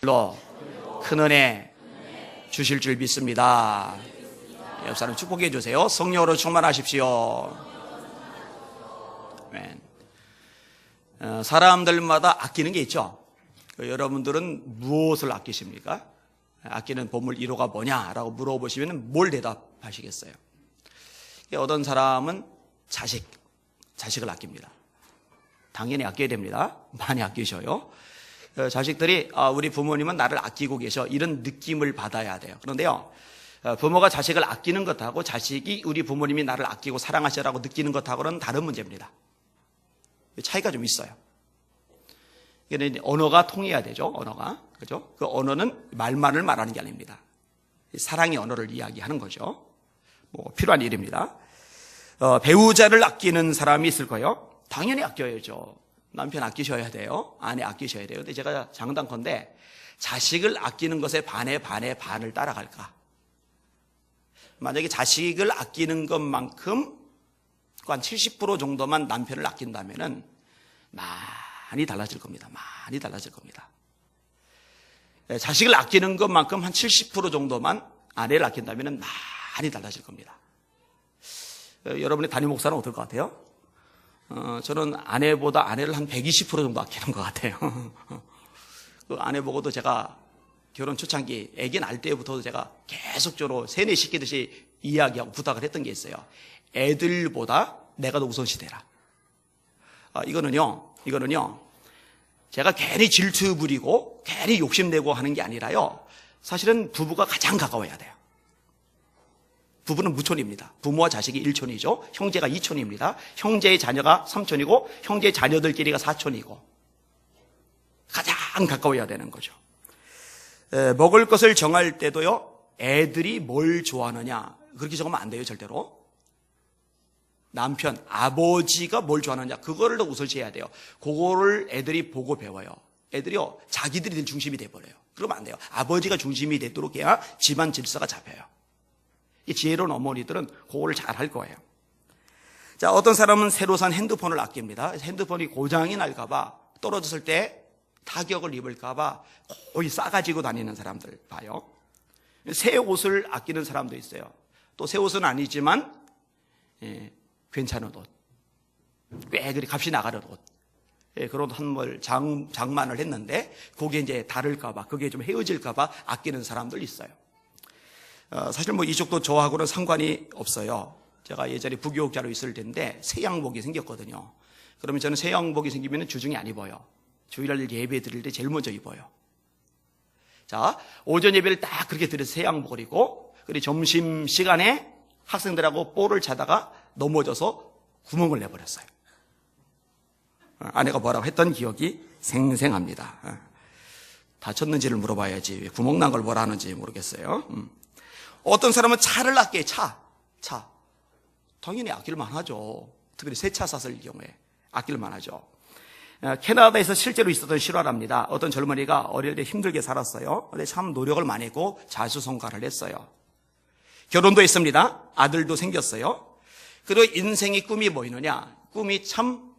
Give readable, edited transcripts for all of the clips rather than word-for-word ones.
큰 은혜 주실 줄 믿습니다. 옆 사람 축복해 주세요. 성령으로 충만하십시오. 아멘. 사람들마다 아끼는 게 있죠. 여러분들은 무엇을 아끼십니까? 아끼는 보물 1호가 뭐냐라고 물어보시면 뭘 대답하시겠어요? 어떤 사람은 자식을 아낍니다. 당연히 아껴야 됩니다. 많이 아끼셔요. 자식들이 우리 부모님은 나를 아끼고 계셔, 이런 느낌을 받아야 돼요. 그런데요, 부모가 자식을 아끼는 것하고 자식이 우리 부모님이 나를 아끼고 사랑하시라고 느끼는 것하고는 다른 문제입니다. 차이가 좀 있어요. 언어가 통해야 되죠. 언어가, 그죠? 그 언어는 말만을 말하는 게 아닙니다. 사랑의 언어를 이야기하는 거죠. 필요한 일입니다. 배우자를 아끼는 사람이 있을 거예요. 당연히 아껴야죠. 남편 아끼셔야 돼요. 아내 아끼셔야 돼요. 근데 제가 장담컨대 자식을 아끼는 것에 반을 따라갈까? 만약에 자식을 아끼는 것만큼 한 70% 정도만 남편을 아낀다면은 많이 달라질 겁니다. 많이 달라질 겁니다. 자식을 아끼는 것만큼 한 70% 정도만 아내를 아낀다면은 많이 달라질 겁니다. 여러분의 담임 목사는 어떨 것 같아요? 저는 아내보다 아내를 한 120% 정도 아끼는 것 같아요. 그 아내 보고도 제가 결혼 초창기 아기 낳을 때부터도 제가 계속적으로 세뇌시키듯이 이야기하고 부탁을 했던 게 있어요. 애들보다 내가 더 우선시되라. 이거는요 제가 괜히 질투 부리고 괜히 욕심내고 하는 게 아니라요, 사실은 부부가 가장 가까워야 돼요. 부부는 무촌입니다. 부모와 자식이 1촌이죠. 형제가 2촌입니다. 형제의 자녀가 3촌이고 형제의 자녀들끼리가 4촌이고 가장 가까워야 되는 거죠. 먹을 것을 정할 때도요, 애들이 뭘 좋아하느냐 그렇게 적으면 안 돼요. 절대로. 남편, 아버지가 뭘 좋아하느냐 그거를 더 우선시해야 돼요. 그거를 애들이 보고 배워요. 애들이요, 자기들이 중심이 돼버려요. 그러면 안 돼요. 아버지가 중심이 되도록 해야 집안 질서가 잡혀요. 이 지혜로운 어머니들은 그거를 잘 할 거예요. 자, 어떤 사람은 새로 산 핸드폰을 아낍니다. 핸드폰이 고장이 날까봐, 떨어졌을 때 타격을 입을까봐 거의 싸가지고 다니는 사람들 봐요. 새 옷을 아끼는 사람도 있어요. 또 새 옷은 아니지만 괜찮은 옷, 꽤 그리 값이 나가는 옷, 그런 한벌 장만을 했는데 그게 이제 다를까봐, 그게 좀 헤어질까봐 아끼는 사람들 있어요. 사실 이쪽도 저하고는 상관이 없어요. 제가 예전에 부교육자로 있을 텐데 새 양복이 생겼거든요. 그러면 저는 새 양복이 생기면 주중에 안 입어요. 주일날 예배 드릴 때 제일 먼저 입어요. 자, 오전 예배를 딱 그렇게 드려서 새 양복을 입고, 그리고 점심 시간에 학생들하고 볼을 차다가 넘어져서 구멍을 내버렸어요. 아내가 뭐라고 했던 기억이 생생합니다. 다쳤는지를 물어봐야지 왜 구멍 난 걸 뭐라 하는지 모르겠어요. 어떤 사람은 차를 아껴요. 차. 당연히 아낄 만하죠. 특히 새 차 샀을 경우에 아낄 만하죠. 캐나다에서 실제로 있었던 실화랍니다. 어떤 젊은이가 어릴 때 힘들게 살았어요. 근데 참 노력을 많이 했고 자수성가를 했어요. 결혼도 했습니다. 아들도 생겼어요. 그리고 인생의 꿈이 뭐였느냐? 꿈이 참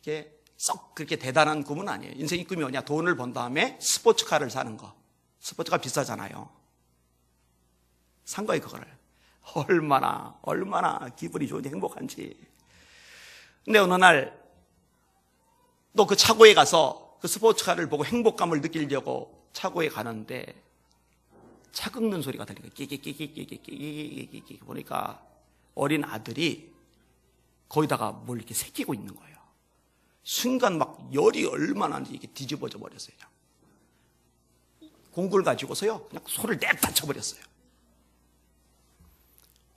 이렇게 썩 그렇게 대단한 꿈은 아니에요. 인생의 꿈이 뭐냐? 돈을 번 다음에 스포츠카를 사는 거. 스포츠카 비싸잖아요. 산 거예요, 그거를. 얼마나 기분이 좋은지 행복한지. 근데 어느 날 또 그 차고에 가서 그 스포츠카를 보고 행복감을 느끼려고 차고에 가는데 차 긁는 소리가 들리니까 끼끼끼끼끼끼끼끼끼 보니까 어린 아들이 거기다가 뭘 이렇게 새기고 있는 거예요. 순간 막 열이 얼마나 나는지 이게 뒤집어져 버렸어요. 공구를 가지고서요, 그냥 손을 냅다 쳐버렸어요.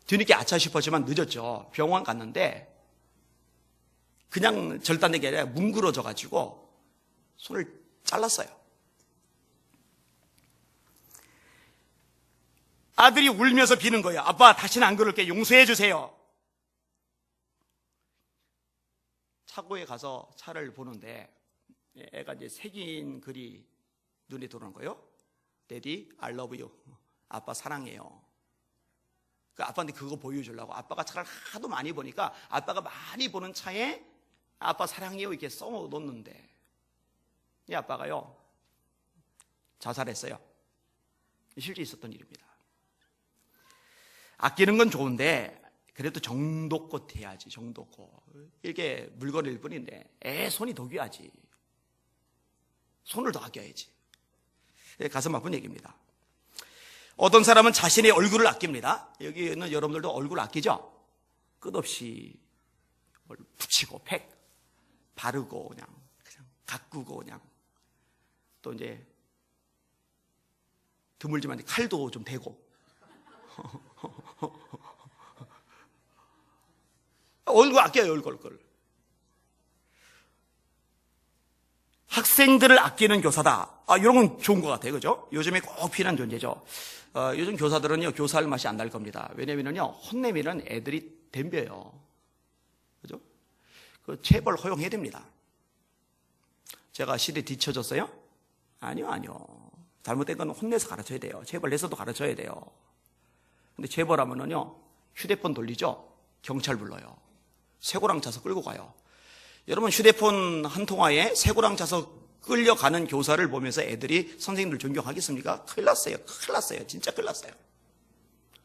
뒤늦게 아차 싶었지만 늦었죠. 병원 갔는데 그냥 절단된 게 아니라 뭉그러져 가지고 손을 잘랐어요. 아들이 울면서 비는 거예요. 아빠, 다시는 안 그럴게. 용서해 주세요. 차고에 가서 차를 보는데 애가 이제 새긴 글이 눈에 들어오는 거예요. Daddy, I love you. 아빠 사랑해요. 그 아빠한테 그거 보여주려고 아빠가 차를 하도 많이 보니까 아빠가 많이 보는 차에 아빠 사랑해요 이렇게 써놓는데 이 아빠가요 자살했어요. 실제 있었던 일입니다. 아끼는 건 좋은데 그래도 정도껏 해야지. 정도껏. 이게 물건일 뿐인데 손이 더 귀하지. 손을 더 아껴야지. 가슴 아픈 얘기입니다. 어떤 사람은 자신의 얼굴을 아낍니다. 여기 있는 여러분들도 얼굴 아끼죠? 끝없이 뭘 붙이고 팩 바르고 그냥 가꾸고 그냥 또 이제 드물지만 칼도 좀 대고 얼굴 아껴요. 얼굴. 학생들을 아끼는 교사다. 이런 건 좋은 것 같아요. 그죠? 요즘에 꼭 필요한 존재죠. 요즘 교사들은요, 교사할 맛이 안 날 겁니다. 왜냐면요, 혼내면은 애들이 덤벼요. 그죠? 그 체벌 허용해야 됩니다. 제가 시대 뒤쳐졌어요? 아니요. 잘못된 건 혼내서 가르쳐야 돼요. 체벌해서도 가르쳐야 돼요. 근데 체벌하면은요, 휴대폰 돌리죠? 경찰 불러요. 쇠고랑 차서 끌고 가요. 여러분, 휴대폰 한 통화에 쇠고랑 차서 끌려가는 교사를 보면서 애들이 선생님들 존경하겠습니까? 큰일 났어요. 진짜 큰일 났어요.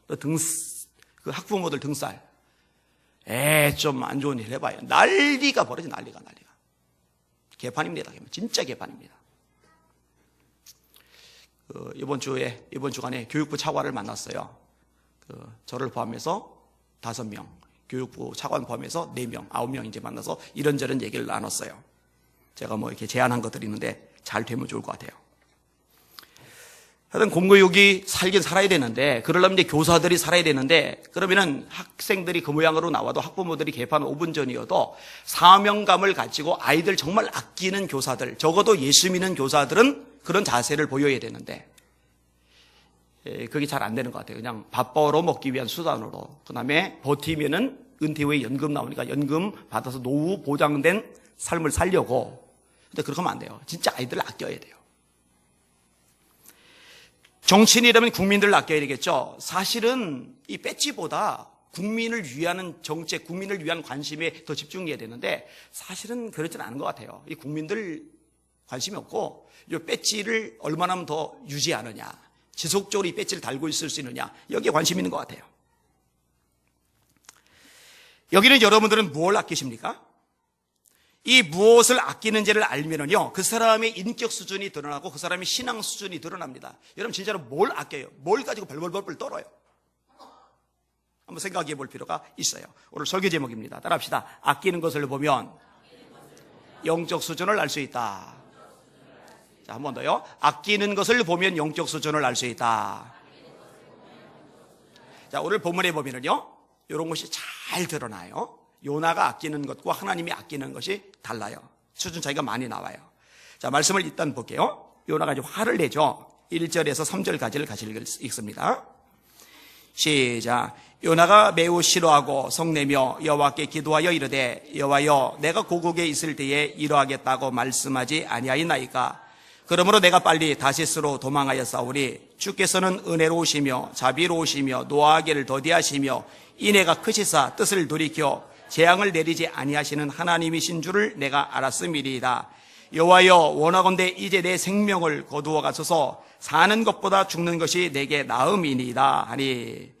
그 학부모들 등살. 좀 안 좋은 일 해봐요. 난리가 벌어져, 난리가. 개판입니다. 진짜 개판입니다. 이번 주간에 교육부 차관을 만났어요. 저를 포함해서 5명, 교육부 차관 포함해서 4명, 9명 이제 만나서 이런저런 얘기를 나눴어요. 제가 뭐 이렇게 제안한 것들이 있는데 잘 되면 좋을 것 같아요. 하여튼 공교육이 살긴 살아야 되는데, 그러려면 이제 교사들이 살아야 되는데, 그러면은 학생들이 그 모양으로 나와도 학부모들이 개판 5분 전이어도 사명감을 가지고 아이들 정말 아끼는 교사들, 적어도 예수 믿는 교사들은 그런 자세를 보여야 되는데, 그게 잘 안 되는 것 같아요. 그냥 밥 벌어 먹기 위한 수단으로. 그 다음에 버티면은 은퇴 후에 연금 나오니까 연금 받아서 노후 보장된 삶을 살려고. 근데 그렇게 하면 안 돼요. 진짜 아이들을 아껴야 돼요. 정치인이라면 국민들을 아껴야 되겠죠. 사실은 이 배지보다 국민을 위하는 정책, 국민을 위한 관심에 더 집중해야 되는데 사실은 그렇지는 않은 것 같아요. 이 국민들 관심이 없고 이 배지를 얼마나 하면 더 유지하느냐, 지속적으로 이 배지를 달고 있을 수 있느냐, 여기에 관심이 있는 것 같아요. 여기는 여러분들은 무엇을 아끼십니까? 이 무엇을 아끼는지를 알면은요, 그 사람의 인격 수준이 드러나고 그 사람의 신앙 수준이 드러납니다. 여러분 진짜로 뭘 아껴요? 뭘 가지고 벌벌벌 떨어요? 한번 생각해 볼 필요가 있어요. 오늘 설교 제목입니다. 따라합시다. 아끼는 것을 보면 영적 수준을 알 수 있다. 자, 한 번 더요. 아끼는 것을 보면 영적 수준을 알 수 있다. 자, 오늘 본문에 보면은요, 이런 것이 잘 드러나요. 요나가 아끼는 것과 하나님이 아끼는 것이 달라요. 수준 차이가 많이 나와요. 자, 말씀을 일단 볼게요. 요나가 이제 화를 내죠. 1절에서 3절까지를 같이 읽습니다. 시작. 요나가 매우 싫어하고 성내며 여호와께 기도하여 이르되, 여호와여, 내가 고국에 있을 때에 이러하겠다고 말씀하지 아니하였나이까? 그러므로 내가 빨리 다시스로 도망하여 싸우리. 주께서는 은혜로우시며 자비로우시며 노하기를 더디하시며 인애가 크시사 뜻을 돌이켜 재앙을 내리지 아니하시는 하나님이신 줄을 내가 알았음이리이다. 여호와여, 원하건대 이제 내 생명을 거두어 가소서. 사는 것보다 죽는 것이 내게 나음이니이다 하니.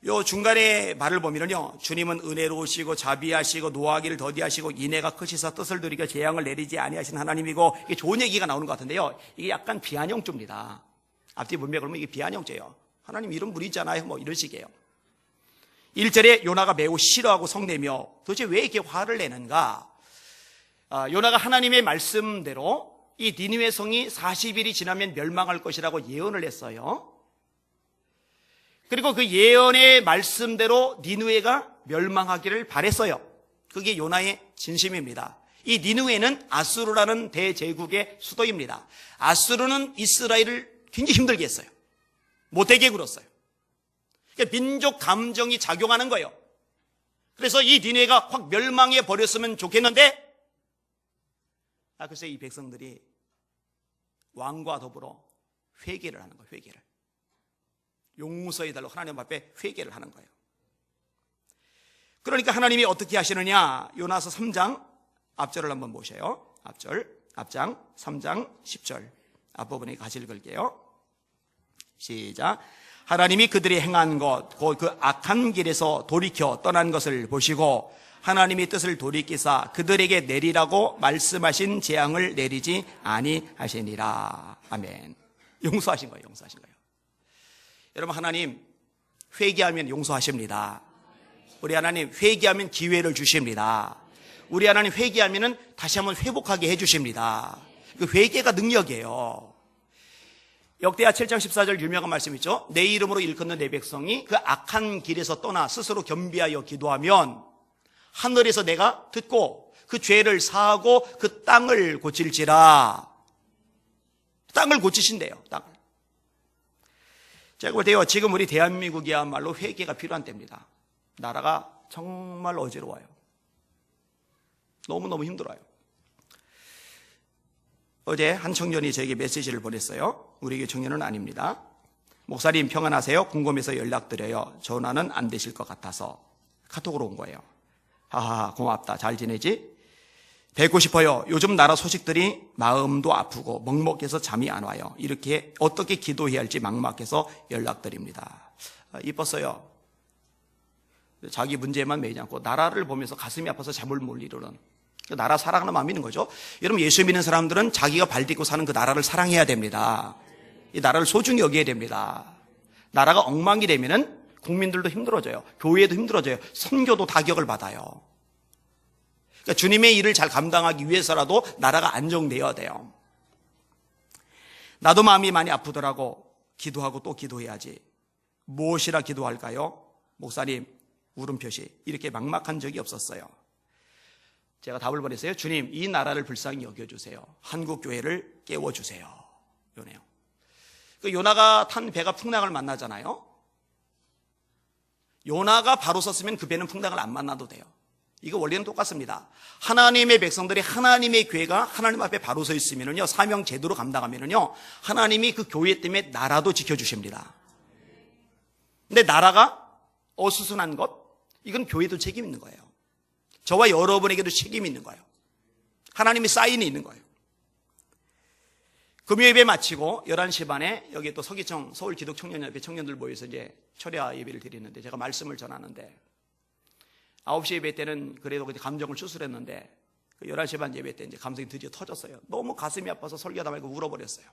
요 중간에 말을 보면요, 주님은 은혜로우시고 자비하시고 노하기를 더디하시고 인애가 크시사 뜻을 돌이켜 재앙을 내리지 아니하시는 하나님이고, 이게 좋은 얘기가 나오는 것 같은데요, 이게 약간 비아냥조입니다. 앞뒤 문맥을 보면 이게 비아냥조예요. 하나님 이런 분이 있잖아요, 뭐 이런 식이에요. 1절에 요나가 매우 싫어하고 성내며, 도대체 왜 이렇게 화를 내는가? 요나가 하나님의 말씀대로 이 니느웨 성이 40일이 지나면 멸망할 것이라고 예언을 했어요. 그리고 그 예언의 말씀대로 니느웨가 멸망하기를 바랬어요. 그게 요나의 진심입니다. 이 니느웨는 아수르라는 대제국의 수도입니다. 아수르는 이스라엘을 굉장히 힘들게 했어요. 못되게 굴었어요. 그러니까 민족 감정이 작용하는 거예요. 그래서 이 니느웨가 확 멸망해 버렸으면 좋겠는데, 글쎄 이 백성들이 왕과 더불어 회개를 하는 거예요. 회개를. 용서해달라고 하나님 앞에 회개를 하는 거예요. 그러니까 하나님이 어떻게 하시느냐? 요나서 3장 앞절을 한번 보세요. 앞장 3장 10절. 앞부분에 같이 읽을게요. 시작. 하나님이 그들이 행한 것, 곧 그 악한 길에서 돌이켜 떠난 것을 보시고 하나님이 뜻을 돌이키사 그들에게 내리라고 말씀하신 재앙을 내리지 아니하시니라. 아멘. 용서하신 거예요. 용서하신 거예요. 여러분, 하나님 회개하면 용서하십니다. 우리 하나님 회개하면 기회를 주십니다. 우리 하나님 회개하면 다시 한번 회복하게 해주십니다. 그 회개가 능력이에요. 역대하 7장 14절 유명한 말씀 있죠. 내 이름으로 일컫는 내 백성이 그 악한 길에서 떠나 스스로 겸비하여 기도하면 하늘에서 내가 듣고 그 죄를 사하고 그 땅을 고칠지라. 땅을 고치신대요. 땅을. 제가 볼 때요, 지금 우리 대한민국이야말로 회개가 필요한 때입니다. 나라가 정말 어지러워요. 너무너무 힘들어요. 어제 한 청년이 저에게 메시지를 보냈어요. 우리 교회 청년은 아닙니다. 목사님 평안하세요? 궁금해서 연락드려요. 전화는 안 되실 것 같아서. 카톡으로 온 거예요. 하하, 고맙다. 잘 지내지? 뵙고 싶어요. 요즘 나라 소식들이 마음도 아프고 먹먹해서 잠이 안 와요. 이렇게 어떻게 기도해야 할지 막막해서 연락드립니다. 이뻤어요. 자기 문제만 매이지 않고 나라를 보면서 가슴이 아파서 잠을 못 이루는, 나라 사랑하는 마음이 있는 거죠. 여러분, 예수 믿는 사람들은 자기가 발 딛고 사는 그 나라를 사랑해야 됩니다. 이 나라를 소중히 여겨야 됩니다. 나라가 엉망이 되면은 국민들도 힘들어져요. 교회도 힘들어져요. 선교도 타격을 받아요. 그러니까 주님의 일을 잘 감당하기 위해서라도 나라가 안정되어야 돼요. 나도 마음이 많이 아프더라고. 기도하고 또 기도해야지. 무엇이라 기도할까요? 목사님, 울음표시. 이렇게 막막한 적이 없었어요. 제가 답을 보냈어요. 주님, 이 나라를 불쌍히 여겨주세요. 한국 교회를 깨워주세요. 요네요. 그 요나가 탄 배가 풍랑을 만나잖아요. 요나가 바로 섰으면 그 배는 풍랑을 안 만나도 돼요. 이거 원리는 똑같습니다. 하나님의 백성들이 하나님의 교회가 하나님 앞에 바로 서 있으면요, 사명 제대로 감당하면요, 하나님이 그 교회 때문에 나라도 지켜주십니다. 근데 나라가 어수선한 것, 이건 교회도 책임 있는 거예요. 저와 여러분에게도 책임이 있는 거예요. 하나님의 사인이 있는 거예요. 금요 예배 마치고 11시 반에 여기 또 서기청 서울기독청년협회 청년들 모여서 이제 철야 예배를 드리는데, 제가 말씀을 전하는데 9시 예배 때는 그래도 감정을 추스렸는데 11시 반 예배 때 이제 감성이 드디어 터졌어요. 너무 가슴이 아파서 설교하다 말고 울어버렸어요.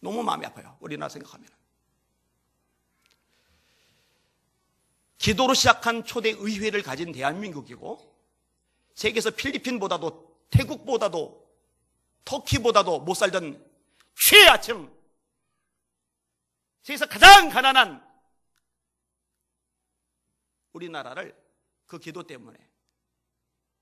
너무 마음이 아파요. 우리나라 생각하면. 기도로 시작한 초대 의회를 가진 대한민국이고, 세계에서 필리핀보다도 태국보다도 터키보다도 못 살던 최하층, 세계에서 가장 가난한 우리나라를 그 기도 때문에,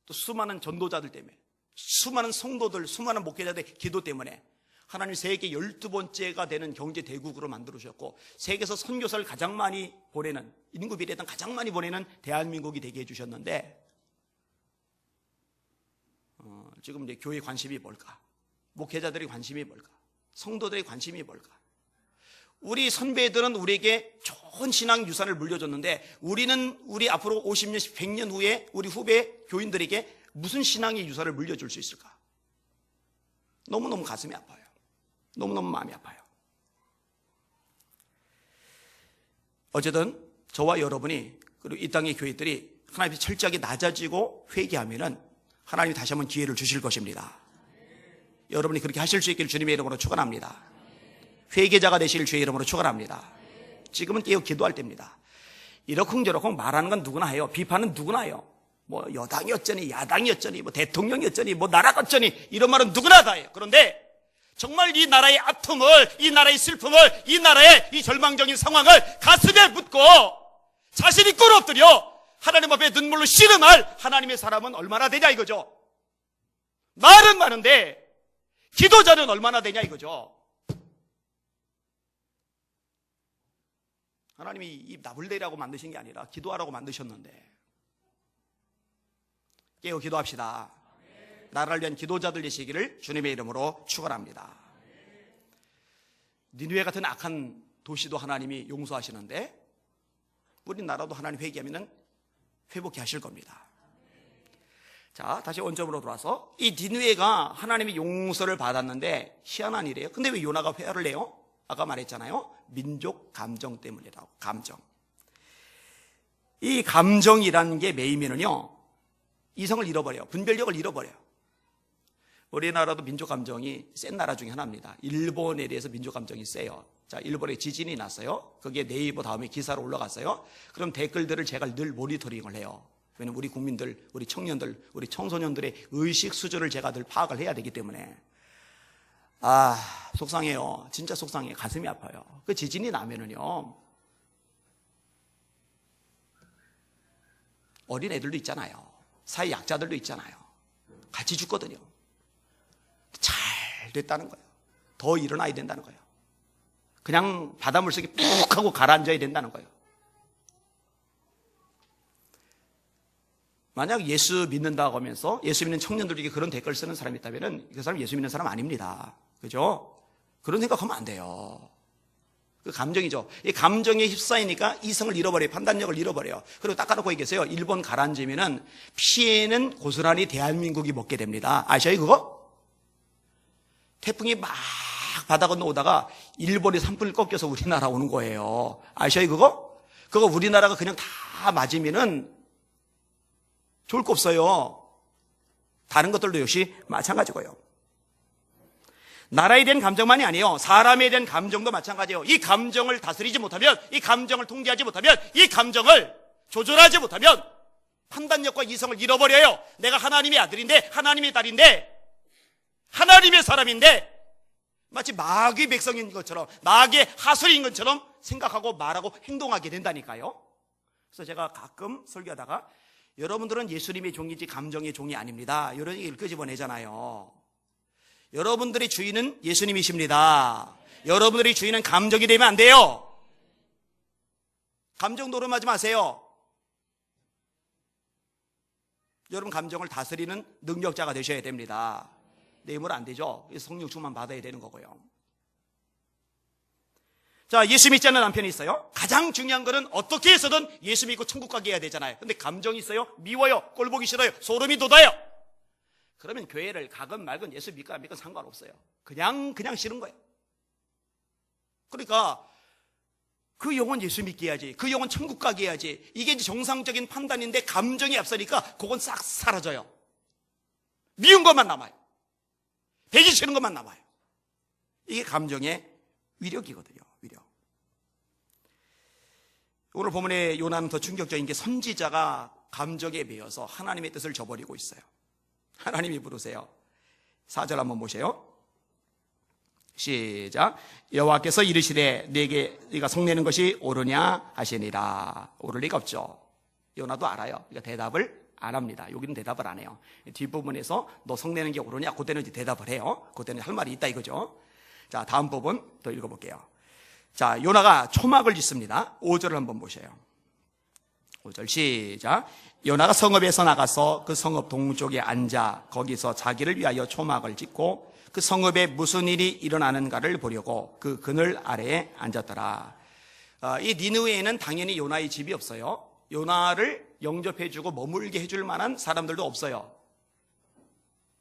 또 수많은 전도자들 때문에, 수많은 성도들, 수많은 목회자들의 기도 때문에 하나님 세계 12번째가 되는 경제 대국으로 만들어주셨고, 세계에서 선교사를 가장 많이 보내는, 인구 비례에 가장 많이 보내는 대한민국이 되게 해주셨는데, 지금 이제 교회 관심이 뭘까? 목회자들의 관심이 뭘까? 성도들의 관심이 뭘까? 우리 선배들은 우리에게 좋은 신앙 유산을 물려줬는데, 우리 앞으로 50년, 100년 후에 우리 후배 교인들에게 무슨 신앙의 유산을 물려줄 수 있을까? 너무너무 가슴이 아파요. 너무너무 마음이 아파요. 어쨌든 저와 여러분이, 그리고 이 땅의 교회들이 하나님이 철저하게 낮아지고 회개하면은 하나님이 다시 한번 기회를 주실 것입니다. 여러분이 그렇게 하실 수 있기를 주님의 이름으로 축원합니다. 회개자가 되실 주의 이름으로 축원합니다. 지금은 깨어 기도할 때입니다. 이러쿵저러쿵 말하는 건 누구나 해요. 비판은 누구나 해요. 뭐 여당이 어쩌니, 야당이 어쩌니, 뭐 대통령이 어쩌니, 뭐 나라가 어쩌니, 이런 말은 누구나 다 해요. 그런데 정말 이 나라의 아픔을, 이 나라의 슬픔을, 이 나라의 이 절망적인 상황을 가슴에 묻고 자신이 꿇어 엎드려 하나님 앞에 눈물로 씨름할 하나님의 사람은 얼마나 되냐 이거죠. 말은 많은데 기도자는 얼마나 되냐 이거죠. 하나님이 입 나불대라고 만드신 게 아니라 기도하라고 만드셨는데, 깨어 기도합시다. 나라를 위한 기도자들 되시기를 주님의 이름으로 축원합니다. 니느웨 같은 악한 도시도 하나님이 용서하시는데, 우리나라도 하나님 회개하면 회복해 하실 겁니다. 자, 다시 원점으로 돌아서 이 니느웨가 하나님의 용서를 받았는데 희한한 일이에요. 근데 왜 요나가 회화를 내요? 아까 말했잖아요. 민족 감정 때문이라고. 감정. 이 감정이라는 게 매이면은요, 이성을 잃어버려요. 분별력을 잃어버려요. 우리나라도 민족 감정이 센 나라 중에 하나입니다. 일본에 대해서 민족 감정이 세요. 자, 일본에 지진이 났어요. 그게 네이버 다음에 기사로 올라갔어요. 그럼 댓글들을 제가 늘 모니터링을 해요. 왜냐면 우리 국민들, 우리 청년들, 우리 청소년들의 의식 수준을 제가 늘 파악을 해야 되기 때문에. 속상해요. 진짜 속상해요. 가슴이 아파요. 그 지진이 나면은요, 어린 애들도 있잖아요. 사회 약자들도 있잖아요. 같이 죽거든요. 잘 됐다는 거예요. 더 일어나야 된다는 거예요. 그냥 바닷물 속에 푹 하고 가라앉아야 된다는 거예요. 만약 예수 믿는다고 하면서 예수 믿는 청년들에게 그런 댓글 쓰는 사람이 있다면 그 사람 예수 믿는 사람 아닙니다. 그죠? 그런 생각하면 안 돼요. 그 감정이죠. 이 감정에 휩싸이니까 이성을 잃어버려요. 판단력을 잃어버려요. 그리고 닦아놓고 얘기했어요. 일본 가라앉으면은 피해는 고스란히 대한민국이 먹게 됩니다. 아셔요 그거? 태풍이 막 바다 건너 오다가 일본의 산불 꺾여서 우리나라 오는 거예요. 아셔요 그거? 그거 우리나라가 그냥 다 맞으면은 좋을 거 없어요. 다른 것들도 역시 마찬가지고요. 나라에 대한 감정만이 아니에요. 사람에 대한 감정도 마찬가지예요. 이 감정을 다스리지 못하면, 이 감정을 통제하지 못하면, 이 감정을 조절하지 못하면 판단력과 이성을 잃어버려요. 내가 하나님의 아들인데, 하나님의 딸인데, 하나님의 사람인데 마치 마귀의 백성인 것처럼, 마귀의 하수인 것처럼 생각하고 말하고 행동하게 된다니까요. 그래서 제가 가끔 설교하다가 여러분들은 예수님의 종이지 감정의 종이 아닙니다, 이런 얘기를 끄집어내잖아요. 여러분들의 주인은 예수님이십니다. 여러분들의 주인은 감정이 되면 안 돼요. 감정 노름하지 마세요. 여러분 감정을 다스리는 능력자가 되셔야 됩니다. 내 힘으로 안 되죠. 성령 충만 받아야 되는 거고요. 자, 예수 믿지 않는 남편이 있어요. 가장 중요한 거는 어떻게 해서든 예수 믿고 천국 가게 해야 되잖아요. 근데 감정이 있어요. 미워요. 꼴보기 싫어요. 소름이 돋아요. 그러면 교회를 가건 말건 예수 믿건 안 믿건 상관없어요. 그냥 싫은 거예요. 그러니까 그 영혼 예수 믿게 해야지, 그 영혼 천국 가게 해야지, 이게 이제 정상적인 판단인데 감정이 앞서니까 그건 싹 사라져요. 미운 것만 남아요. 배기 싫은 것만 남아요. 이게 감정의 위력이거든요. 위력. 오늘 본문의 요나는 더 충격적인 게 선지자가 감정에 매여서 하나님의 뜻을 저버리고 있어요. 하나님이 부르세요. 4절 한번 보세요. 시작. 여호와께서 이르시되 내게 네가 성내는 것이 옳으냐 하시니라. 옳을 리가 없죠. 요나도 알아요. 그러니까 대답을 안 합니다. 여기는 대답을 안 해요. 뒷부분에서 너 성내는 게 옳으냐? 그때는 이제 대답을 해요. 그때는 할 말이 있다 이거죠. 자, 다음 부분 더 읽어볼게요. 자, 요나가 초막을 짓습니다. 5절을 한번 보세요. 5절 시작. 요나가 성읍에서 나가서 그 성읍 동쪽에 앉아 거기서 자기를 위하여 초막을 짓고 그 성읍에 무슨 일이 일어나는가를 보려고 그 그늘 아래에 앉았더라. 이 니느웨에는 당연히 요나의 집이 없어요. 요나를 영접해주고 머물게 해줄 만한 사람들도 없어요.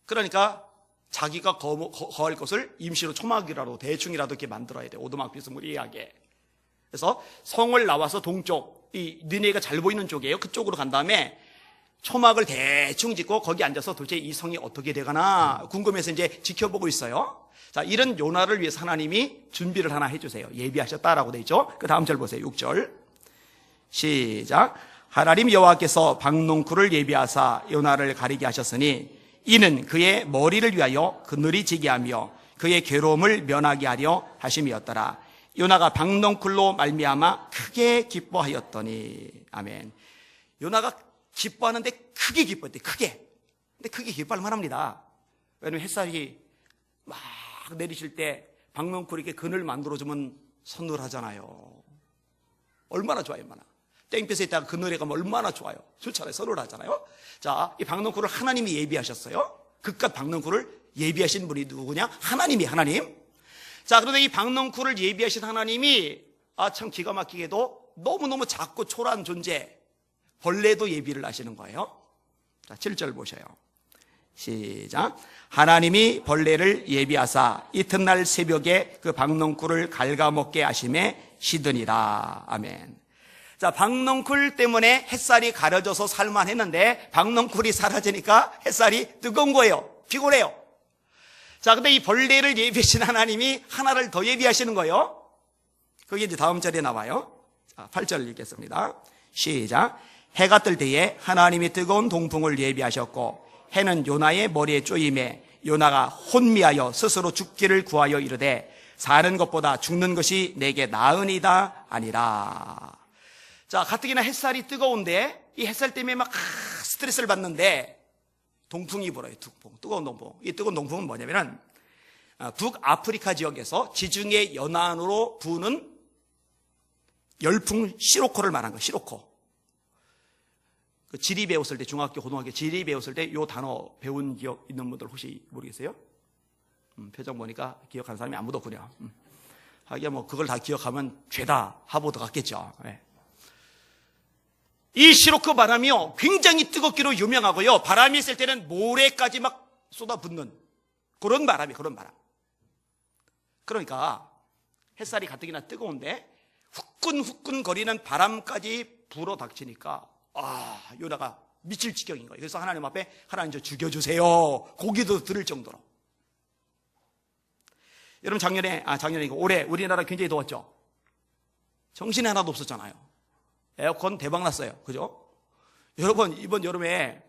그러니까 자기가 거할 것을 임시로 초막이라도 대충이라도 이렇게 만들어야 돼요. 오두막 비스무리하게. 그래서 성을 나와서 동쪽, 이 니느웨가 잘 보이는 쪽이에요. 그쪽으로 간 다음에 초막을 대충 짓고 거기 앉아서 도대체 이 성이 어떻게 돼가나 궁금해서 이제 지켜보고 있어요. 자, 이런 요나를 위해서 하나님이 준비를 하나 해주세요. 예비하셨다라고 돼 있죠. 그 다음 절 보세요. 6절 시작. 하나님 여호와께서 박농쿨을 예비하사 요나를 가리게 하셨으니 이는 그의 머리를 위하여 그늘이 지게 하며 그의 괴로움을 면하게 하려 하심이었더라. 요나가 박농쿨로 말미암아 크게 기뻐하였더니. 아멘. 요나가 기뻐하는데 크게 기뻐했대. 크게. 근데 크게 기뻐할 만합니다. 왜냐면 햇살이 막 내리실 때 박농쿨이 이렇게 그늘 만들어주면 서늘하잖아요. 얼마나 좋아요. 얼마나. 땡볕에 있다가 그늘에 가면 얼마나 좋아요. 좋잖아요. 서늘하잖아요. 자, 이 박농쿨을 하나님이 예비하셨어요. 그깟 박농쿨을 예비하신 분이 누구냐? 하나님이. 하나님. 자, 그런데 이 박농쿨을 예비하신 하나님이 참 기가 막히게도 너무너무 작고 초라한 존재 벌레도 예비를 하시는 거예요. 자, 7절 보셔요. 시작. 하나님이 벌레를 예비하사 이튿날 새벽에 그 박넝쿨을 갉아먹게 하심에 시드니라. 아멘. 자, 박넝쿨 때문에 햇살이 가려져서 살만했는데 박넝쿨이 사라지니까 햇살이 뜨거운 거예요. 피곤해요. 자, 근데 이 벌레를 예비하신 하나님이 하나를 더 예비하시는 거예요. 그게 이제 다음 절에 나와요. 자, 8절 읽겠습니다. 시작. 해가 뜰 때에 하나님이 뜨거운 동풍을 예비하셨고 해는 요나의 머리에 쪼임에 요나가 혼미하여 스스로 죽기를 구하여 이르되 사는 것보다 죽는 것이 내게 나으니이다 아니라. 자, 가뜩이나 햇살이 뜨거운데 이 햇살 때문에 막 스트레스를 받는데 동풍이 불어요. 동풍, 뜨거운 동풍. 이 뜨거운 동풍은 뭐냐면은 북아프리카 지역에서 지중해 연안으로 부는 열풍 시로코를 말한 거예요. 시로코. 그 지리 배웠을 때, 중학교, 고등학교 지리 배웠을 때 이 단어 배운 기억 있는 분들 혹시 모르겠어요? 표정 보니까 기억하는 사람이 아무도 없군요. 하긴 뭐 그걸 다 기억하면 죄다 하버드 같겠죠. 네. 이 시로크 바람이요 굉장히 뜨겁기로 유명하고요, 바람이 있을 때는 모래까지 막 쏟아붓는 그런 바람이, 그런 바람. 그러니까 햇살이 가뜩이나 뜨거운데 후끈후끈 거리는 바람까지 불어 닥치니까 요나가 미칠 지경인 거예요. 그래서 하나님 앞에 하나님 저 죽여주세요 고기도 들을 정도로. 여러분 작년에 올해 우리나라 굉장히 더웠죠. 정신이 하나도 없었잖아요. 에어컨 대박 났어요. 그죠? 여러분 이번 여름에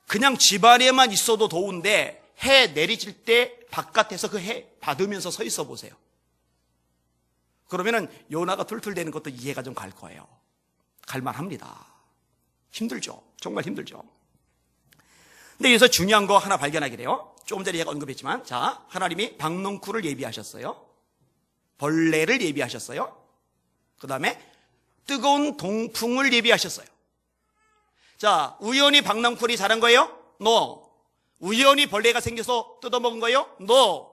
그냥 집 안에만 있어도 더운데 해 내리칠 때 바깥에서 그 해 받으면서 서 있어 보세요. 그러면은 요나가 툴툴대는 것도 이해가 좀 갈 거예요. 갈만합니다. 힘들죠. 정말 힘들죠. 근데 여기서 중요한 거 하나 발견하게 돼요. 조금 전에 제가 언급했지만, 자, 하나님이 박넝쿨을 예비하셨어요. 벌레를 예비하셨어요. 그 다음에 뜨거운 동풍을 예비하셨어요. 자, 우연히 박넝쿨이 자란 거예요? No. 우연히 벌레가 생겨서 뜯어먹은 거예요? No.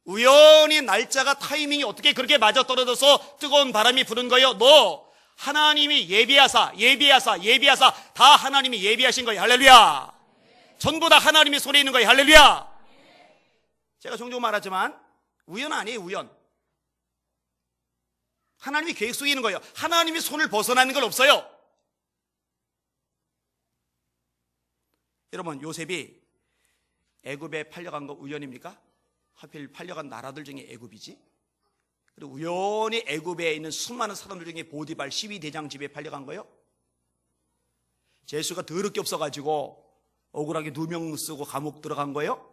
우연히 날짜가 타이밍이 어떻게 그렇게 맞아떨어져서 뜨거운 바람이 부는 거예요? No. 하나님이 예비하사 다 하나님이 예비하신 거예요. 할렐루야. 전부 다 하나님의 손에 있는 거예요. 할렐루야. 제가 종종 말하지만 우연 아니에요. 우연. 하나님이 계획 속에 있는 거예요. 하나님이 손을 벗어나는 건 없어요. 여러분 요셉이 애굽에 팔려간 거 우연입니까? 하필 팔려간 나라들 중에 애굽이지. 그리고 우연히 애굽에 있는 수많은 사람들 중에 보디발 12대장 집에 팔려간 거예요? 재수가 더럽게 없어가지고 억울하게 누명 쓰고 감옥 들어간 거예요?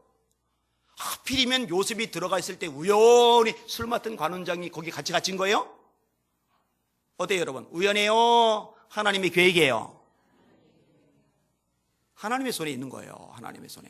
하필이면 요셉이 들어가 있을 때 우연히 술 맡은 관원장이 거기 같이 갇힌 거예요? 어때요 여러분? 우연해요? 하나님의 계획이에요? 하나님의 손에 있는 거예요. 하나님의 손에.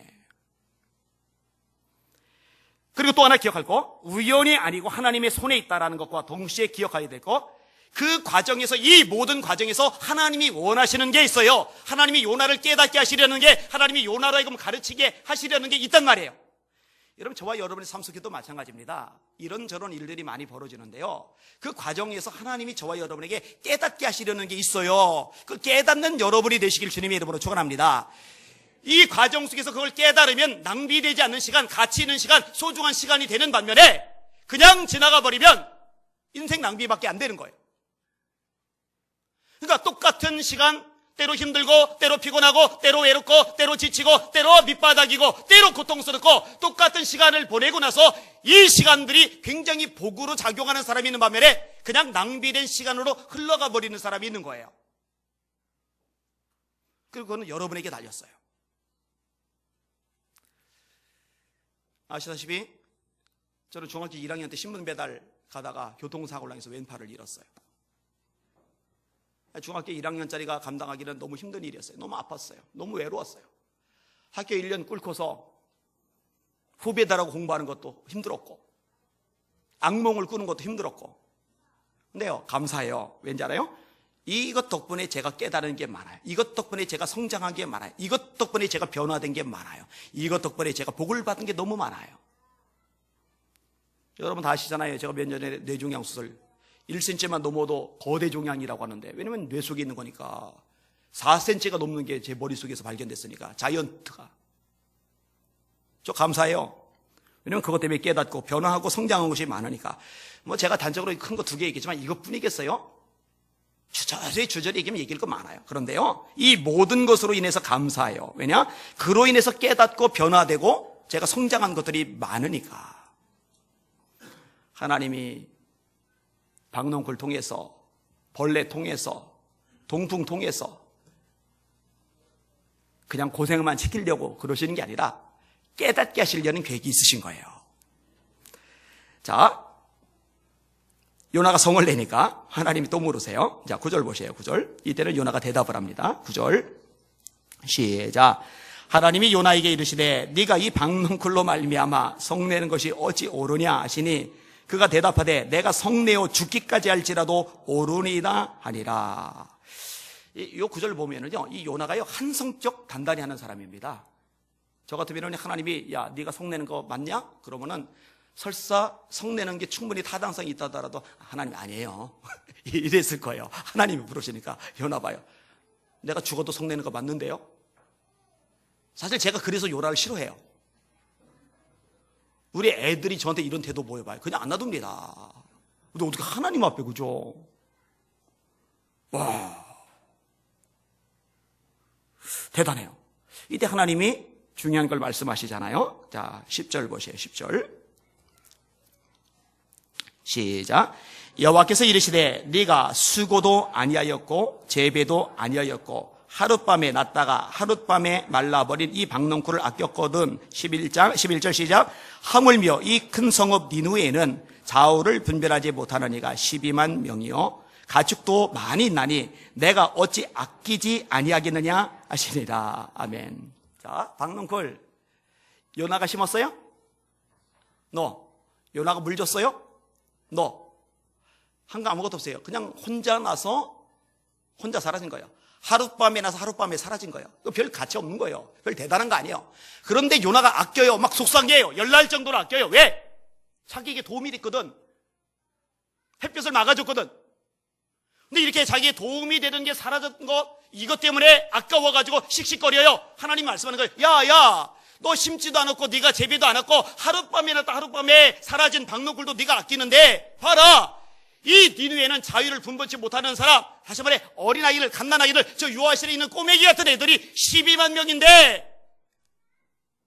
그리고 또 하나 기억할 거, 우연이 아니고 하나님의 손에 있다는 것과 동시에 기억해야 될 거, 그 과정에서, 이 모든 과정에서 하나님이 원하시는 게 있어요. 하나님이 요나를 깨닫게 하시려는 게, 하나님이 요나로 하여금 가르치게 하시려는 게 있단 말이에요. 여러분 저와 여러분의 삶 속에도 마찬가지입니다. 이런저런 일들이 많이 벌어지는데요, 그 과정에서 하나님이 저와 여러분에게 깨닫게 하시려는 게 있어요. 그 깨닫는 여러분이 되시길 주님의 이름으로 축원합니다. 이 과정 속에서 그걸 깨달으면 낭비되지 않는 시간, 가치 있는 시간, 소중한 시간이 되는 반면에 그냥 지나가 버리면 인생 낭비밖에 안 되는 거예요. 그러니까 똑같은 시간, 때로 힘들고 때로 피곤하고 때로 외롭고 때로 지치고 때로 밑바닥이고 때로 고통스럽고 똑같은 시간을 보내고 나서 이 시간들이 굉장히 복으로 작용하는 사람이 있는 반면에 그냥 낭비된 시간으로 흘러가 버리는 사람이 있는 거예요. 그리고 그거는 여러분에게 달렸어요. 아시다시피 저는 중학교 1학년 때 신문 배달 가다가 교통사고를 당해서 왼팔을 잃었어요. 중학교 1학년짜리가 감당하기는 너무 힘든 일이었어요. 너무 아팠어요. 너무 외로웠어요. 학교 1년 꿇고서 후배들하고 공부하는 것도 힘들었고 악몽을 꾸는 것도 힘들었고, 근데요 감사해요. 왠지 알아요? 이것 덕분에 제가 깨달은 게 많아요. 이것 덕분에 제가 성장한 게 많아요. 이것 덕분에 제가 변화된 게 많아요. 이것 덕분에 제가 복을 받은 게 너무 많아요. 여러분 다 아시잖아요. 제가 몇 년에 뇌종양 수술 1cm만 넘어도 거대 종양이라고 하는데, 왜냐면 뇌 속에 있는 거니까 4cm가 넘는 게 제 머릿속에서 발견됐으니까 자이언트가 저 감사해요. 왜냐면 그것 때문에 깨닫고 변화하고 성장한 것이 많으니까. 뭐 제가 단적으로 큰 거 2개 얘기했지만 이것뿐이겠어요? 주저리 얘기하면 얘기할 거 많아요. 그런데요, 이 모든 것으로 인해서 감사해요. 왜냐? 그로 인해서 깨닫고 변화되고 제가 성장한 것들이 많으니까. 하나님이 박농쿨 통해서, 벌레 통해서, 동풍 통해서 그냥 고생만 시키려고 그러시는 게 아니라 깨닫게 하시려는 계획이 있으신 거예요. 자, 요나가 성을 내니까 하나님이 또 물으세요. 자, 9절 보세요. 9절. 이때는 요나가 대답을 합니다. 9절 시작. 하나님이 요나에게 이르시되 네가 이 박농쿨로 말미암아 성내는 것이 어찌 옳으냐 하시니 그가 대답하되 내가 성내어 죽기까지 할지라도 옳으니이다 하니라. 이 9절 보면은요, 이 요나가요 한성적 단단히 하는 사람입니다. 저 같으면 하나님이 야 네가 성내는 거 맞냐? 그러면은 설사 성내는 게 충분히 타당성이 있다 하더라도 하나님 아니에요. 이랬을 거예요. 하나님이 부르시니까 요나 봐요. 내가 죽어도 성내는 거 맞는데요? 사실 제가 그래서 요나를 싫어해요. 우리 애들이 저한테 이런 태도 보여봐요. 그냥 안 놔둡니다. 근데 어떻게 하나님 앞에 그죠? 와, 대단해요. 이때 하나님이 중요한 걸 말씀하시잖아요. 자, 10절 보세요. 10절 시작. 여호와께서 이르시되 네가 수고도 아니하였고 재배도 아니하였고 하룻밤에 났다가 하룻밤에 말라버린 이 박농쿨을 아꼈거든. 11절 시작. 하물며 이 큰 성읍 니누에는 좌우를 분별하지 못하는 이가 12만 명이요 가축도 많이 있나니 내가 어찌 아끼지 아니하겠느냐 하시니라. 아멘. 자, 박농쿨 요나가 심었어요? 너. 요나가 물 줬어요? 너. 한 거 아무것도 없어요. 그냥 혼자 나서 혼자 사라진 거예요. 하룻밤에 나서 하룻밤에 사라진 거예요. 별 가치 없는 거예요. 별 대단한 거 아니에요. 그런데 요나가 아껴요. 막 속상해요. 열날 정도로 아껴요. 왜? 자기에게 도움이 됐거든. 햇볕을 막아줬거든. 근데 이렇게 자기의 도움이 되는 게 사라졌던 거, 이것 때문에 아까워가지고 씩씩거려요. 하나님 말씀하는 거예요. 야, 너 심지도 않았고 네가 재배도 않았고 하룻밤에 났다 하룻밤에 사라진 박농쿨도 네가 아끼는데 봐라, 이 니누에는 자유를 분별치 못하는 사람, 다시 말해 어린아이들, 갓난아이들, 저 유아실에 있는 꼬매기 같은 애들이 12만 명인데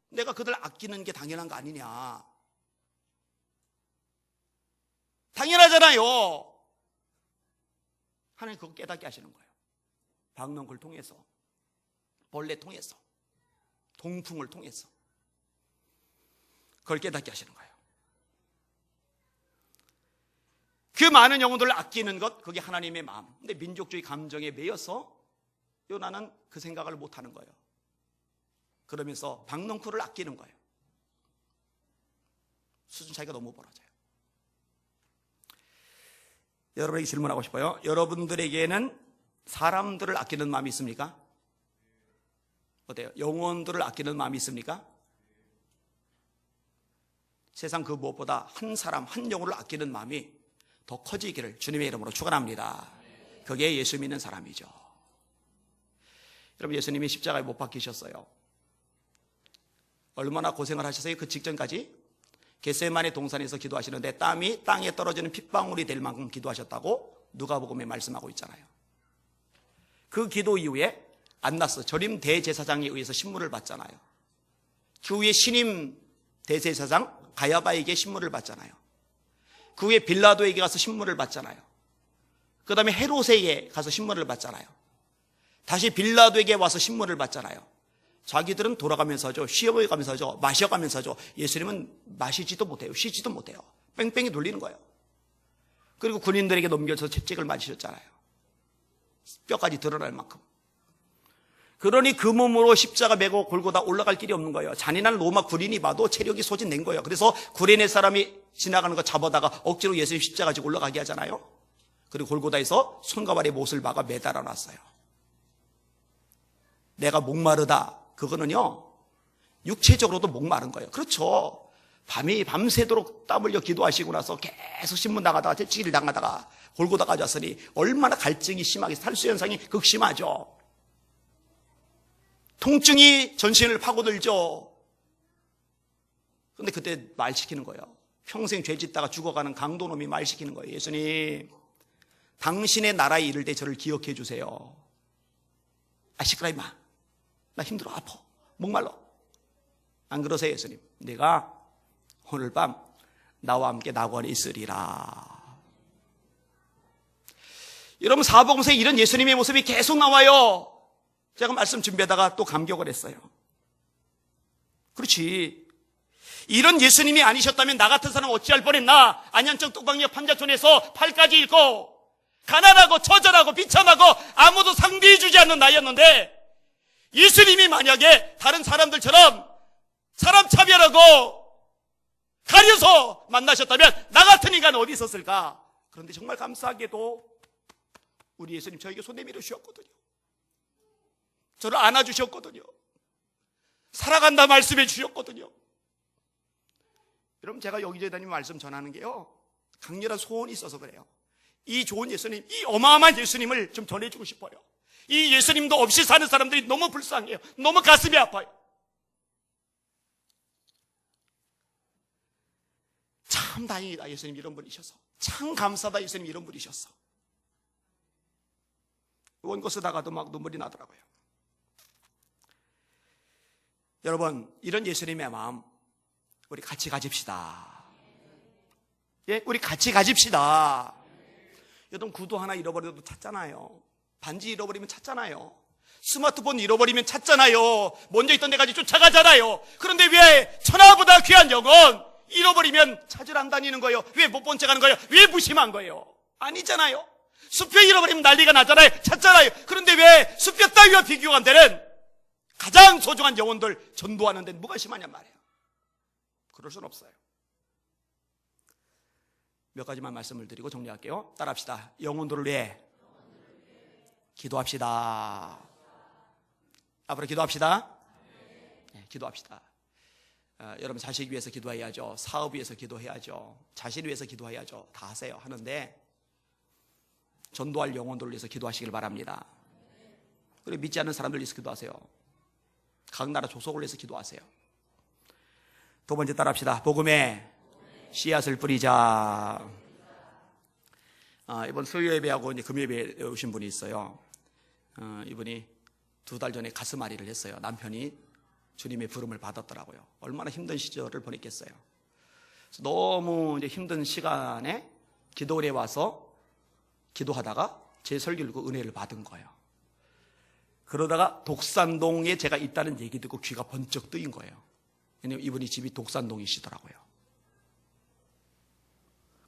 내가 그들 아끼는 게 당연한 거 아니냐. 당연하잖아요. 하나님 그거 깨닫게 하시는 거예요. 박농쿨 통해서, 벌레 통해서, 동풍을 통해서 그걸 깨닫게 하시는 거예요. 그 많은 영혼들을 아끼는 것, 그게 하나님의 마음. 근데 민족주의 감정에 매여서 요나는 그 생각을 못하는 거예요. 그러면서 박농쿨을 아끼는 거예요. 수준 차이가 너무 벌어져요. 여러분에게 질문하고 싶어요. 여러분들에게는 사람들을 아끼는 마음이 있습니까? 어때요? 영혼들을 아끼는 마음이 있습니까? 세상 그 무엇보다 한 사람, 한 영혼을 아끼는 마음이 더 커지기를 주님의 이름으로 축원합니다. 그게 예수 믿는 사람이죠. 여러분, 예수님이 십자가에 못 박히셨어요. 얼마나 고생을 하셨어요? 그 직전까지 겟세마네 동산에서 기도하시는데 땀이 땅에 떨어지는 핏방울이 될 만큼 기도하셨다고 누가복음에 말씀하고 있잖아요. 그 기도 이후에 안나스 전임 대제사장에 의해서 신문을 받잖아요. 그 후에 신임 대제사장 가야바에게 신문을 받잖아요. 그 후에 빌라도에게 가서 신문을 받잖아요. 그 다음에 헤롯에게 가서 신문을 받잖아요. 다시 빌라도에게 와서 신문을 받잖아요. 자기들은 돌아가면서 하죠. 쉬어가면서 하죠. 마셔가면서 하죠. 예수님은 마시지도 못해요. 쉬지도 못해요. 뺑뺑이 돌리는 거예요. 그리고 군인들에게 넘겨서 채찍을 맞으셨잖아요. 뼈까지 드러날 만큼. 그러니 그 몸으로 십자가 메고 골고다 올라갈 길이 없는 거예요. 잔인한 로마 군인이 봐도 체력이 소진된 거예요. 그래서 구레네 사람이 지나가는 거 잡아다가 억지로 예수님 십자가 지고 올라가게 하잖아요. 그리고 골고다에서 손과 발에 못을 박아 매달아 놨어요. 내가 목마르다, 그거는요 육체적으로도 목마른 거예요. 그렇죠. 밤새도록 땀 흘려 기도하시고 나서 계속 신문 나가다가 채찍질 당하다가 골고다까지 왔으니 얼마나 갈증이 심하게, 탈수 현상이 극심하죠. 통증이 전신을 파고들죠. 근데 그때 말 시키는 거예요. 평생 죄 짓다가 죽어가는 강도놈이 말 시키는 거예요. 예수님, 당신의 나라에 이를 때 저를 기억해 주세요. 아, 시끄러 임마. 나 힘들어, 아파, 목말라. 안 그러세요, 예수님? 내가 오늘 밤 나와 함께 낙원에 있으리라. 여러분, 사복음서에 이런 예수님의 모습이 계속 나와요. 제가 말씀 준비하다가 또 감격을 했어요. 그렇지, 이런 예수님이 아니셨다면 나 같은 사람 어찌할 뻔했나. 안현정 뚝방역 판자촌에서 팔까지 읽고 가난하고 처절하고 비참하고 아무도 상대해주지 않는 나였는데, 예수님이 만약에 다른 사람들처럼 사람 차별하고 가려서 만나셨다면 나 같은 인간은 어디 있었을까? 그런데 정말 감사하게도 우리 예수님 저에게 손 내밀어 주셨거든요. 저를 안아주셨거든요. 살아간다 말씀해 주셨거든요. 여러분, 제가 여기저기 다니면 말씀 전하는 게요, 강렬한 소원이 있어서 그래요. 이 좋은 예수님, 이 어마어마한 예수님을 좀 전해주고 싶어요. 이 예수님도 없이 사는 사람들이 너무 불쌍해요. 너무 가슴이 아파요. 참 다행이다, 예수님 이런 분이셔서. 참 감사다, 예수님 이런 분이셨어. 원고 쓰다가도 막 눈물이 나더라고요. 여러분, 이런 예수님의 마음 우리 같이 가집시다. 예, 우리 같이 가집시다. 여러분, 구두 하나 잃어버려도 찾잖아요. 반지 잃어버리면 찾잖아요. 스마트폰 잃어버리면 찾잖아요. 먼저 있던 데까지 쫓아가잖아요. 그런데 왜 천하보다 귀한 영혼 잃어버리면 찾으러 안 다니는 거예요? 왜 못 본 척 하는 거예요? 왜 무심한 거예요? 아니잖아요. 수표 잃어버리면 난리가 나잖아요. 찾잖아요. 그런데 왜 수표 따위와 비교가 안 되는 가장 소중한 영혼들 전도하는 데는 뭐가 심하냔 말이에요. 그럴 수는 없어요. 몇 가지만 말씀을 드리고 정리할게요. 따라합시다. 영혼들을 위해 기도합시다. 앞으로 기도합시다. 네, 기도합시다. 여러분, 자식 위해서 기도해야죠. 사업 위해서 기도해야죠. 자신 위해서 기도해야죠. 다 하세요. 하는데 전도할 영혼들을 위해서 기도하시길 바랍니다. 그리고 믿지 않는 사람들 위해서 기도하세요. 각 나라 조속을 위해서 기도하세요. 두 번째, 따라합시다. 복음의 씨앗을 뿌리자. 이번 수요 예배하고 이제 금 예배에 오신 분이 있어요. 이분이 2달 전에 가슴앓이를 했어요. 남편이 주님의 부름을 받았더라고요. 얼마나 힘든 시절을 보냈겠어요. 너무 이제 힘든 시간에 기도원에 와서 기도하다가 제 설교를 듣고 은혜를 받은 거예요. 그러다가 독산동에 제가 있다는 얘기 듣고 귀가 번쩍 뜨인 거예요. 왜냐면 이분이 집이 독산동이시더라고요.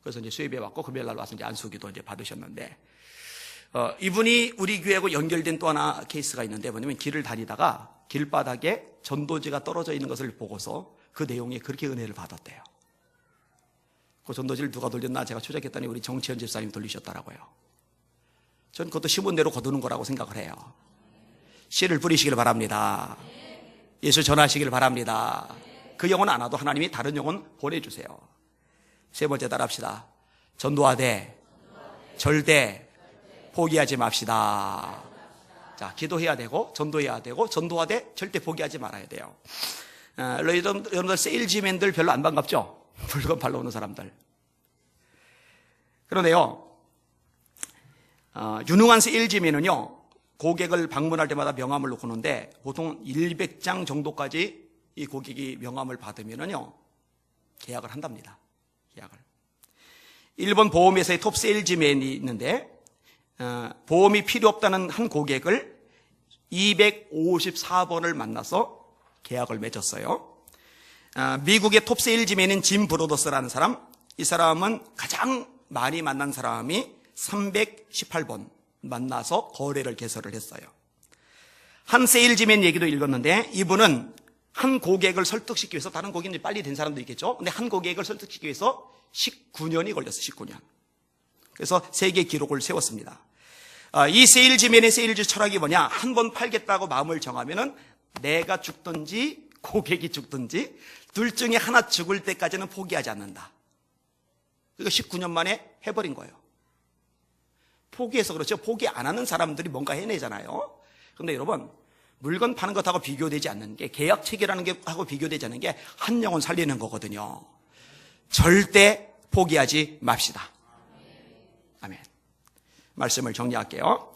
그래서 이제 수요일에 왔고 금요일 날 와서 이제 안수기도 이제 받으셨는데, 이분이 우리 교회하고 연결된 또 하나 케이스가 있는데, 뭐냐면 길을 다니다가 길바닥에 전도지가 떨어져 있는 것을 보고서 그 내용에 그렇게 은혜를 받았대요. 그 전도지를 누가 돌렸나 제가 추적했더니 우리 정치현 집사님 돌리셨더라고요. 전 그것도 심은 대로 거두는 거라고 생각을 해요. 씨를 뿌리시길 바랍니다. 예수 전하시길 바랍니다. 그 영혼 안 와도 하나님이 다른 영혼 보내주세요. 세 번째, 따라합시다. 전도하되 절대 포기하지 맙시다. 자, 기도해야 되고 전도해야 되고 전도하되 절대 포기하지 말아야 돼요. 여러분들 세일즈맨들 별로 안 반갑죠? 물건 팔러 오는 사람들. 그런데요, 유능한 세일즈맨은요, 고객을 방문할 때마다 명함을 놓고 오는데 보통 100장 정도까지 이 고객이 명함을 받으면은요, 계약을 한답니다. 계약을. 일본 보험회사의 톱 세일즈맨이 있는데, 보험이 필요 없다는 한 고객을 254번을 만나서 계약을 맺었어요. 미국의 톱 세일즈맨인 짐 브로더스라는 사람, 이 사람은 가장 많이 만난 사람이 318번 만나서 거래를 개설을 했어요. 한 세일즈맨 얘기도 읽었는데, 이분은 한 고객을 설득시키기 위해서, 다른 고객이 빨리 된 사람도 있겠죠. 근데 한 고객을 설득시키기 위해서 19년이 걸렸어요. 19년. 그래서 세계 기록을 세웠습니다. 이 세일즈맨의 세일즈 철학이 뭐냐? 한 번 팔겠다고 마음을 정하면은 내가 죽든지 고객이 죽든지 둘 중에 하나 죽을 때까지는 포기하지 않는다. 그러니까 19년 만에 해버린 거예요. 포기해서 그렇죠. 포기 안 하는 사람들이 뭔가 해내잖아요. 그런데 여러분, 물건 파는 것하고 비교되지 않는 게, 계약 체결하는 게 하고 비교되지 않는 게 한 영혼 살리는 거거든요. 절대 포기하지 맙시다. 아멘. 말씀을 정리할게요.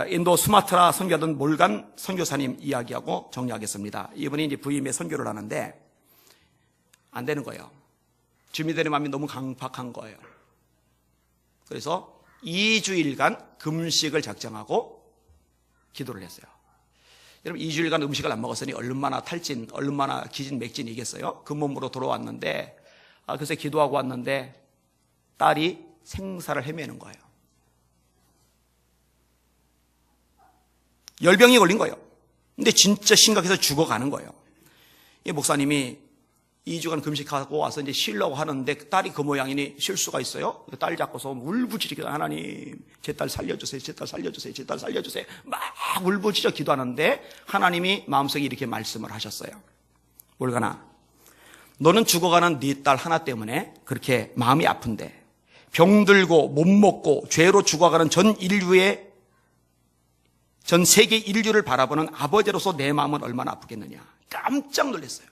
인도 수마트라 선교하던 몰간 선교사님 이야기하고 정리하겠습니다. 이분이 이제 부임에 선교를 하는데 안 되는 거예요. 주민들의 마음이 너무 강팍한 거예요. 그래서 2주일간 금식을 작정하고 기도를 했어요. 여러분, 2주일간 음식을 안 먹었으니 얼마나 탈진, 얼마나 기진맥진이겠어요? 그 몸으로 돌아왔는데, 글쎄 기도하고 왔는데 딸이 생사를 헤매는 거예요. 열병이 걸린 거예요. 근데 진짜 심각해서 죽어가는 거예요. 이 목사님이 2주간 금식하고 와서 이제 쉬려고 하는데 딸이 그 모양이니 쉴 수가 있어요? 딸 잡고서 울부짖게, 하나님, 제 딸 살려주세요, 제 딸 살려주세요, 제 딸 살려주세요. 막 울부짖어 기도하는데 하나님이 마음속에 이렇게 말씀을 하셨어요. 몰간아, 너는 죽어가는 네 딸 하나 때문에 그렇게 마음이 아픈데 병들고 못 먹고 죄로 죽어가는 전 세계 인류를 바라보는 아버지로서 내 마음은 얼마나 아프겠느냐. 깜짝 놀랐어요.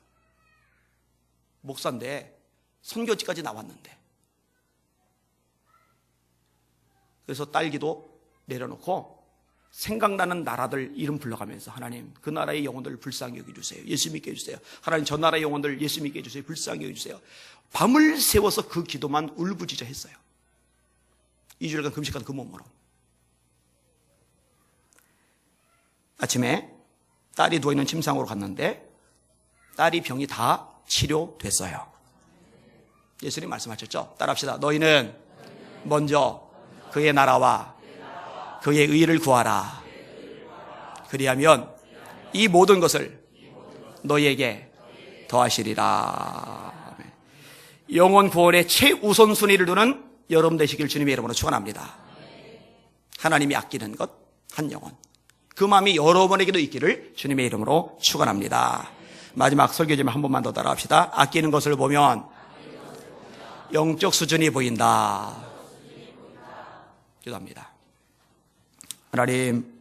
목사인데 선교지까지 나왔는데. 그래서 딸 기도 내려놓고 생각나는 나라들 이름 불러가면서 하나님, 그 나라의 영혼들 불쌍히 여겨주세요. 예수 믿게 해주세요. 하나님, 저 나라의 영혼들 예수 믿게 해주세요. 불쌍히 여겨주세요. 밤을 새워서 그 기도만 울부짖어 했어요. 2주일간 금식한 그 몸으로. 아침에 딸이 누워있는 침상으로 갔는데 딸이 병이 다 치료됐어요. 예수님 말씀하셨죠? 따라합시다. 너희는 먼저 그의 나라와 그의 의를 구하라. 그리하면 이 모든 것을 너희에게 더하시리라. 영혼 구원의 최우선순위를 두는 여러분 되시길 주님의 이름으로 축원합니다. 하나님이 아끼는 것 한 영혼, 그 마음이 여러분에게도 있기를 주님의 이름으로 축원합니다. 마지막 설교지만 한 번만 더 따라합시다. 아끼는 것을 보면 영적 수준이 보인다. 기도합니다. 하나님,